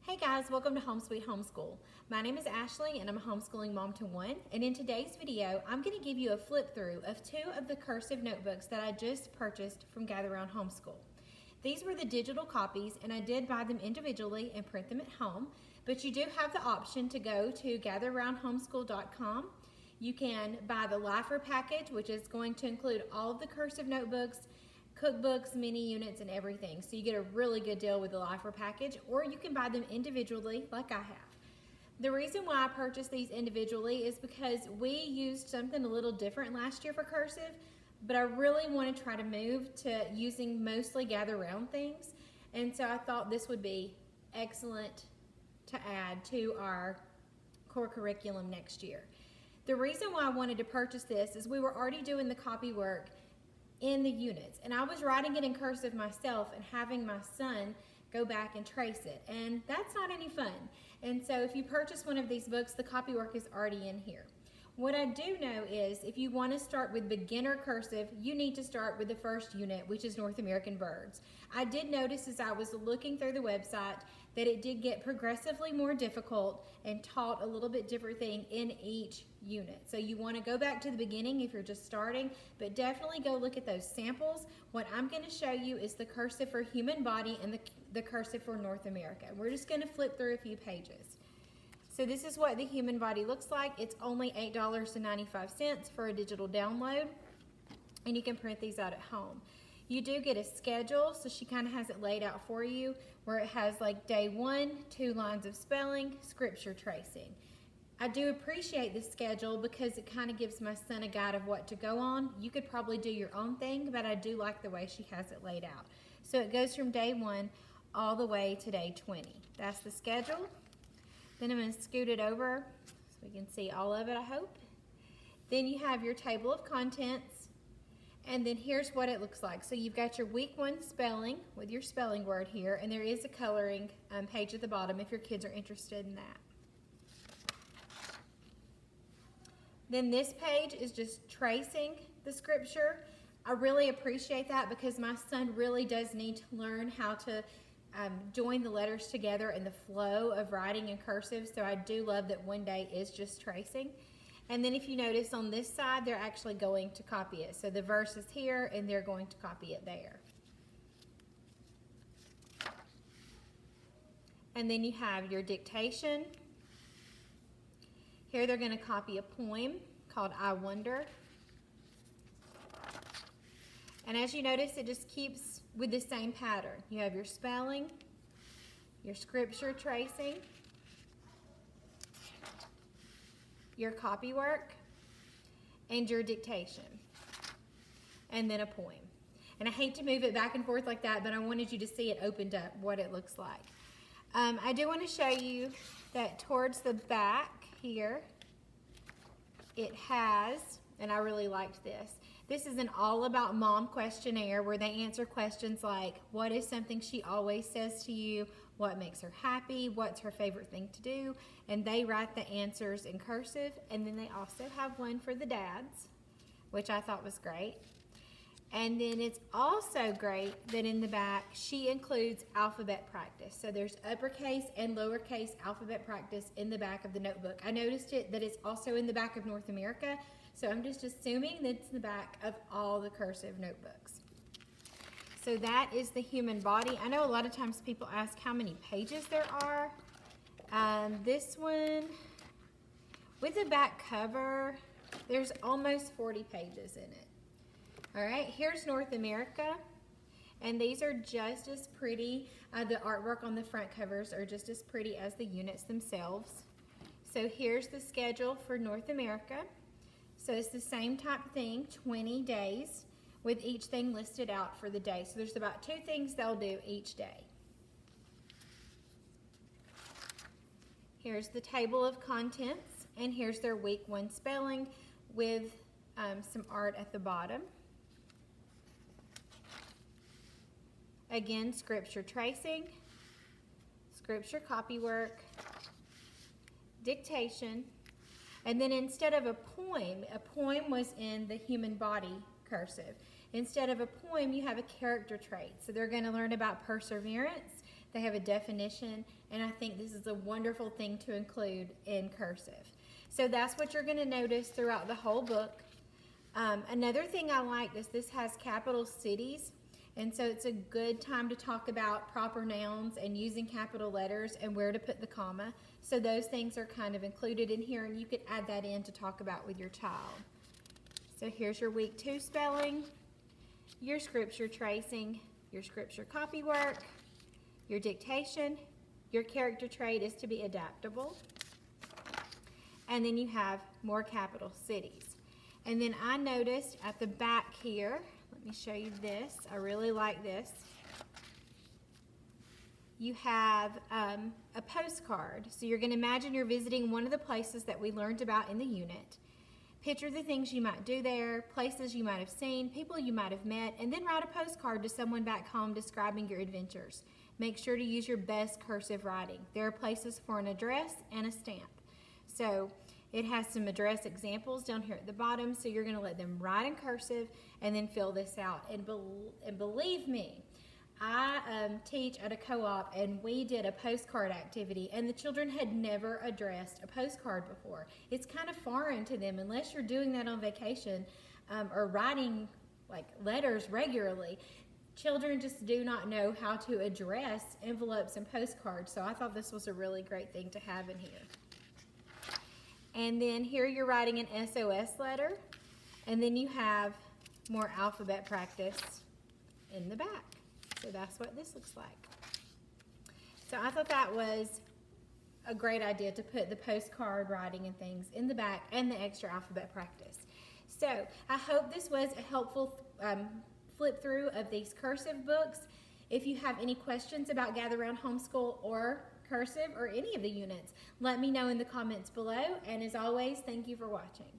Hey guys, welcome to Home Sweet Homeschool. My name is Ashley and I'm a homeschooling mom to one. And in today's video, I'm going to give you a flip through of two of the cursive notebooks that I just purchased from Gather Round Homeschool. These were the digital copies and I did buy them individually and print them at home, but you do have the option to go to gatherroundhomeschool.com. You can buy the Lifer package, which is going to include all of the cursive notebooks, cookbooks, mini units, and everything. So you get a really good deal with the Lifer package, or you can buy them individually like I have. The reason why I purchased these individually is because we used something a little different last year for cursive, but I really want to try to move to using mostly Gather Round things. And so I thought this would be excellent to add to our core curriculum next year. The reason why I wanted to purchase this is we were already doing the copy work in the units, and I was writing it in cursive myself and having my son go back and trace it, and that's not any fun. And so if you purchase one of these books, the copy work is already in here. What I do know is if you want to start with beginner cursive, you need to start with the first unit, which is North American birds. I did notice as I was looking through the website that it did get progressively more difficult and taught a little bit different thing in each unit. So you want to go back to the beginning if you're just starting, but definitely go look at those samples. What I'm going to show you is the cursive for human body and the cursive for North America. We're just going to flip through a few pages. So this is what the human body looks like. It's only $8.95 for a digital download, and you can print these out at home. You do get a schedule, so she kind of has it laid out for you, where it has like day 1, 2 lines of spelling, scripture tracing. I do appreciate this schedule because it kind of gives my son a guide of what to go on. You could probably do your own thing, but I do like the way she has it laid out. So it goes from day 1 all the way to day 20. That's the schedule. Then I'm going to scoot it over so we can see all of it, I hope. Then you have your table of contents, and then here's what it looks like. So you've got your week 1 spelling with your spelling word here, and there is a coloring page at the bottom if your kids are interested in that. Then this page is just tracing the scripture. I really appreciate that because my son really does need to learn how to join the letters together in the flow of writing in cursive, so I do love that one day is just tracing. And then if you notice on this side, they're actually going to copy it. So the verse is here and they're going to copy it there. And then you have your dictation. Here they're going to copy a poem called I Wonder. And as you notice, it just keeps with the same pattern. You have your spelling, your scripture tracing, your copy work, and your dictation, and then a poem. And I hate to move it back and forth like that, but I wanted you to see it opened up, what it looks like. I do want to show you that towards the back here, it has, and I really liked this, this is an all about Mom Questionnaire where they answer questions like, what is something she always says to you? What makes her happy? What's her favorite thing to do? And they write the answers in cursive. And then they also have one for the dads, which I thought was great. And then it's also great that in the back, she includes alphabet practice. So there's uppercase and lowercase alphabet practice in the back of the notebook. I noticed that it's also in the back of North America. So I'm just assuming that it's in the back of all the cursive notebooks. So that is the human body. I know a lot of times people ask how many pages there are. This one, with the back cover, there's almost 40 pages in it. All right, here's North America, and these are just as pretty. The artwork on the front covers are just as pretty as the units themselves. So here's the schedule for North America. So it's the same type of thing, 20 days, with each thing listed out for the day. So there's about 2 things they'll do each day. Here's the table of contents, and here's their week 1 spelling with some art at the bottom. Again, scripture tracing, scripture copy work, dictation, and then instead of a poem was in the human body cursive. Instead of a poem, you have a character trait. So they're going to learn about perseverance. They have a definition, and I think this is a wonderful thing to include in cursive. So that's what you're going to notice throughout the whole book. Another thing I like is this has capital cities, and so it's a good time to talk about proper nouns and using capital letters and where to put the comma. So those things are kind of included in here, and you could add that in to talk about with your child. So here's your week 2 spelling, your scripture tracing, your scripture copy work, your dictation. Your character trait is to be adaptable. And then you have more capital cities. And then I noticed at the back here, let me show you this. I really like this. You have a postcard. So you're going to imagine you're visiting one of the places that we learned about in the unit. Picture the things you might do there, places you might have seen, people you might have met, and then write a postcard to someone back home describing your adventures. Make sure to use your best cursive writing. There are places for an address and a stamp. So it has some address examples down here at the bottom, so you're going to let them write in cursive and then fill this out. And believe me, I teach at a co-op, and we did a postcard activity, and the children had never addressed a postcard before. It's kind of foreign to them unless you're doing that on vacation or writing like letters regularly. Children just do not know how to address envelopes and postcards, so I thought this was a really great thing to have in here. And then here you're writing an SOS letter, and then you have more alphabet practice in the back. So that's what this looks like. So I thought that was a great idea to put the postcard writing and things in the back and the extra alphabet practice. So I hope this was a helpful flip through of these cursive books. If you have any questions about Gather Round Homeschool or cursive or any of the units, let me know in the comments below. And as always, thank you for watching.